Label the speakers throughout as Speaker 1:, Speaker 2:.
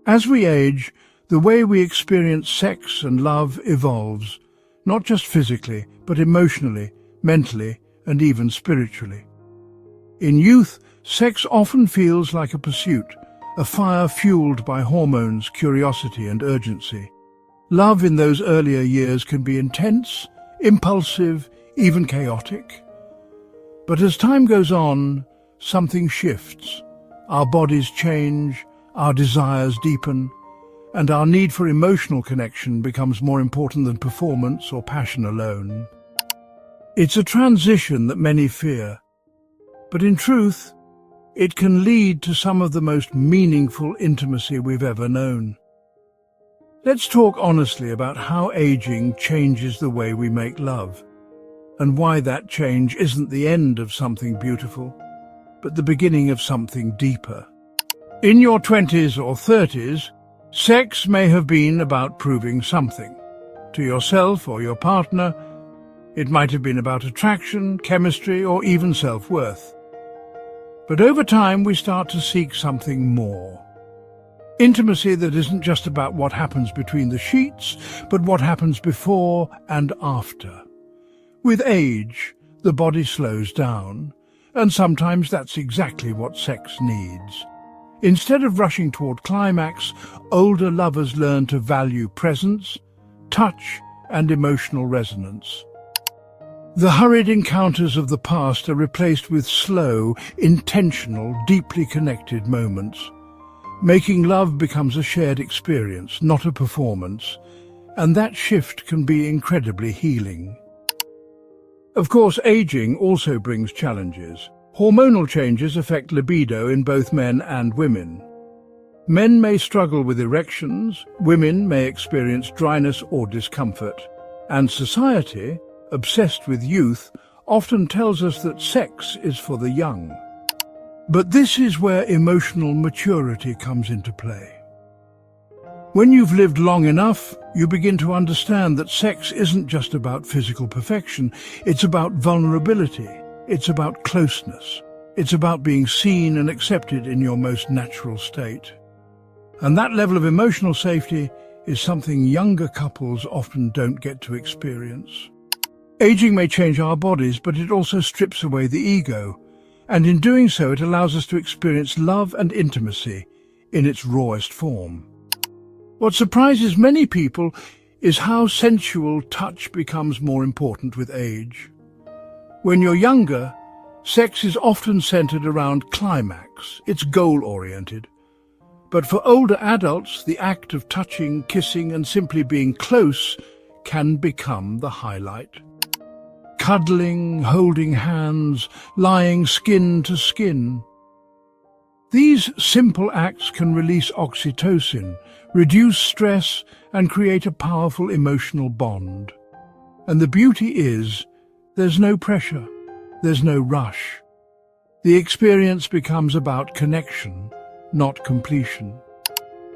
Speaker 1: As we age, the way we experience sex and love evolves, not just physically, but emotionally, mentally, and even spiritually. In youth, sex often feels like a pursuit, a fire fueled by hormones, curiosity, and urgency. Love in those earlier years can be intense, impulsive, even chaotic. But as time goes on, something shifts. Our bodies change, our desires deepen, and our need for emotional connection becomes more important than performance or passion alone. It's a transition that many fear, but in truth, it can lead to some of the most meaningful intimacy we've ever known. Let's talk honestly about how aging changes the way we make love, and why that change isn't the end of something beautiful, but the beginning of something deeper. In your 20s or 30s, sex may have been about proving something. To yourself or your partner, it might have been about attraction, chemistry, or even self-worth. But over time, we start to seek something more. Intimacy that isn't just about what happens between the sheets, but what happens before and after. With age, the body slows down, and sometimes that's exactly what sex needs. Instead of rushing toward climax, older lovers learn to value presence, touch, and emotional resonance. The hurried encounters of the past are replaced with slow, intentional, deeply connected moments. Making love becomes a shared experience, not a performance, and that shift can be incredibly healing. Of course, aging also brings challenges. Hormonal changes affect libido in both men and women. Men may struggle with erections, women may experience dryness or discomfort, and society, obsessed with youth, often tells us that sex is for the young. But this is where emotional maturity comes into play. When you've lived long enough, you begin to understand that sex isn't just about physical perfection, it's about vulnerability, it's about closeness, it's about being seen and accepted in your most natural state. And that level of emotional safety is something younger couples often don't get to experience. Aging may change our bodies, but it also strips away the ego, and in doing so it allows us to experience love and intimacy in its rawest form. What surprises many people is how sensual touch becomes more important with age. When you're younger, sex is often centered around climax, it's goal-oriented. But for older adults, the act of touching, kissing, and simply being close can become the highlight. Cuddling, holding hands, lying skin to skin. These simple acts can release oxytocin, reduce stress, and create a powerful emotional bond. And the beauty is, there's no pressure, there's no rush. The experience becomes about connection, not completion.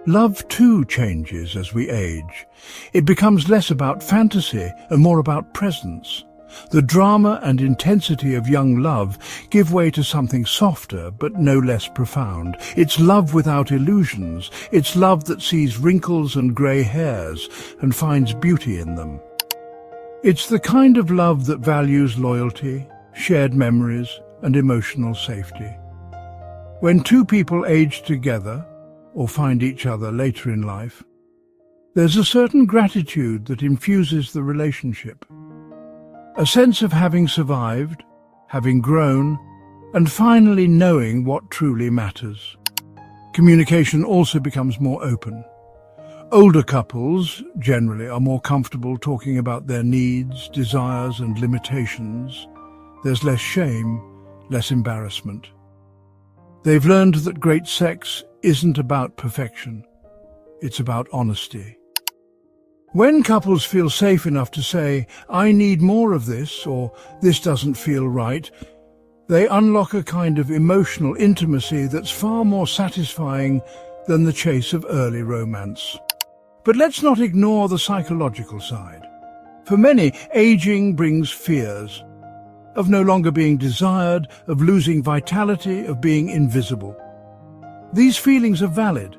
Speaker 1: Love too changes as we age. It becomes less about fantasy and more about presence. The drama and intensity of young love give way to something softer but no less profound. It's love without illusions. It's love that sees wrinkles and grey hairs and finds beauty in them. It's the kind of love that values loyalty, shared memories, and emotional safety. When two people age together, or find each other later in life, there's a certain gratitude that infuses the relationship. A sense of having survived, having grown, and finally knowing what truly matters. Communication also becomes more open. Older couples, generally, are more comfortable talking about their needs, desires, and limitations. There's less shame, less embarrassment. They've learned that great sex isn't about perfection. It's about honesty. When couples feel safe enough to say, "I need more of this," or "this doesn't feel right," they unlock a kind of emotional intimacy that's far more satisfying than the chase of early romance. But let's not ignore the psychological side. For many, aging brings fears of no longer being desired, of losing vitality, of being invisible. These feelings are valid,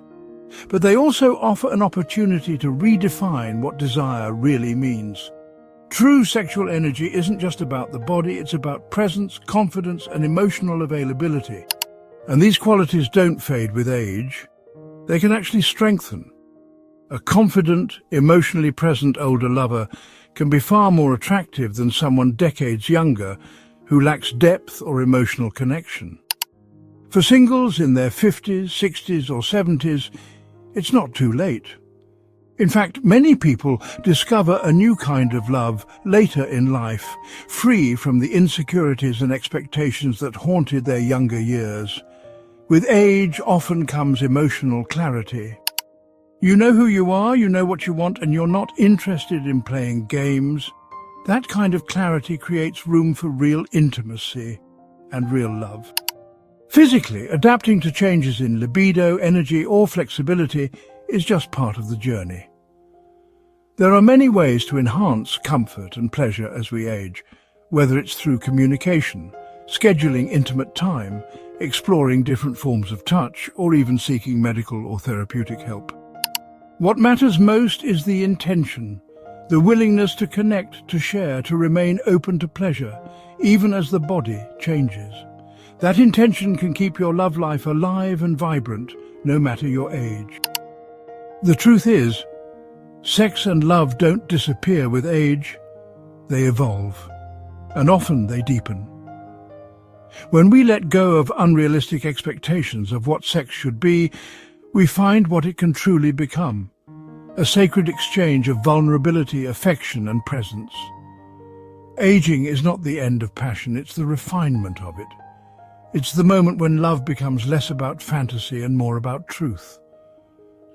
Speaker 1: But they also offer an opportunity to redefine what desire really means. True sexual energy isn't just about the body, it's about presence, confidence, and emotional availability. And these qualities don't fade with age. They can actually strengthen. A confident, emotionally present older lover can be far more attractive than someone decades younger who lacks depth or emotional connection. For singles in their 50s, 60s or 70s, it's not too late. In fact, many people discover a new kind of love later in life, free from the insecurities and expectations that haunted their younger years. With age often comes emotional clarity. You know who you are, you know what you want, and you're not interested in playing games. That kind of clarity creates room for real intimacy and real love. Physically, adapting to changes in libido, energy, or flexibility is just part of the journey. There are many ways to enhance comfort and pleasure as we age, whether it's through communication, scheduling intimate time, exploring different forms of touch, or even seeking medical or therapeutic help. What matters most is the intention, the willingness to connect, to share, to remain open to pleasure, even as the body changes. That intention can keep your love life alive and vibrant, no matter your age. The truth is, sex and love don't disappear with age, they evolve, and often they deepen. When we let go of unrealistic expectations of what sex should be, we find what it can truly become, a sacred exchange of vulnerability, affection and presence. Aging is not the end of passion, it's the refinement of it. It's the moment when love becomes less about fantasy and more about truth,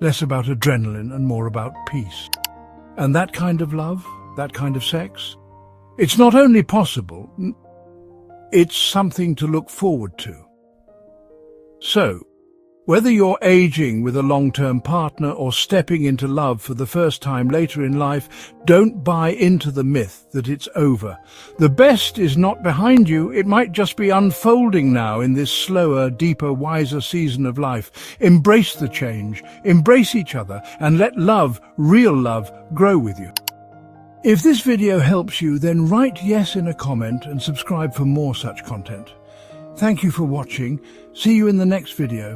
Speaker 1: less about adrenaline and more about peace. And that kind of love, that kind of sex, it's not only possible, it's something to look forward to. So, whether you're aging with a long-term partner or stepping into love for the first time later in life, don't buy into the myth that it's over. The best is not behind you, it might just be unfolding now in this slower, deeper, wiser season of life. Embrace the change, embrace each other, and let love, real love, grow with you. If this video helps you, then write yes in a comment and subscribe for more such content. Thank you for watching. See you in the next video.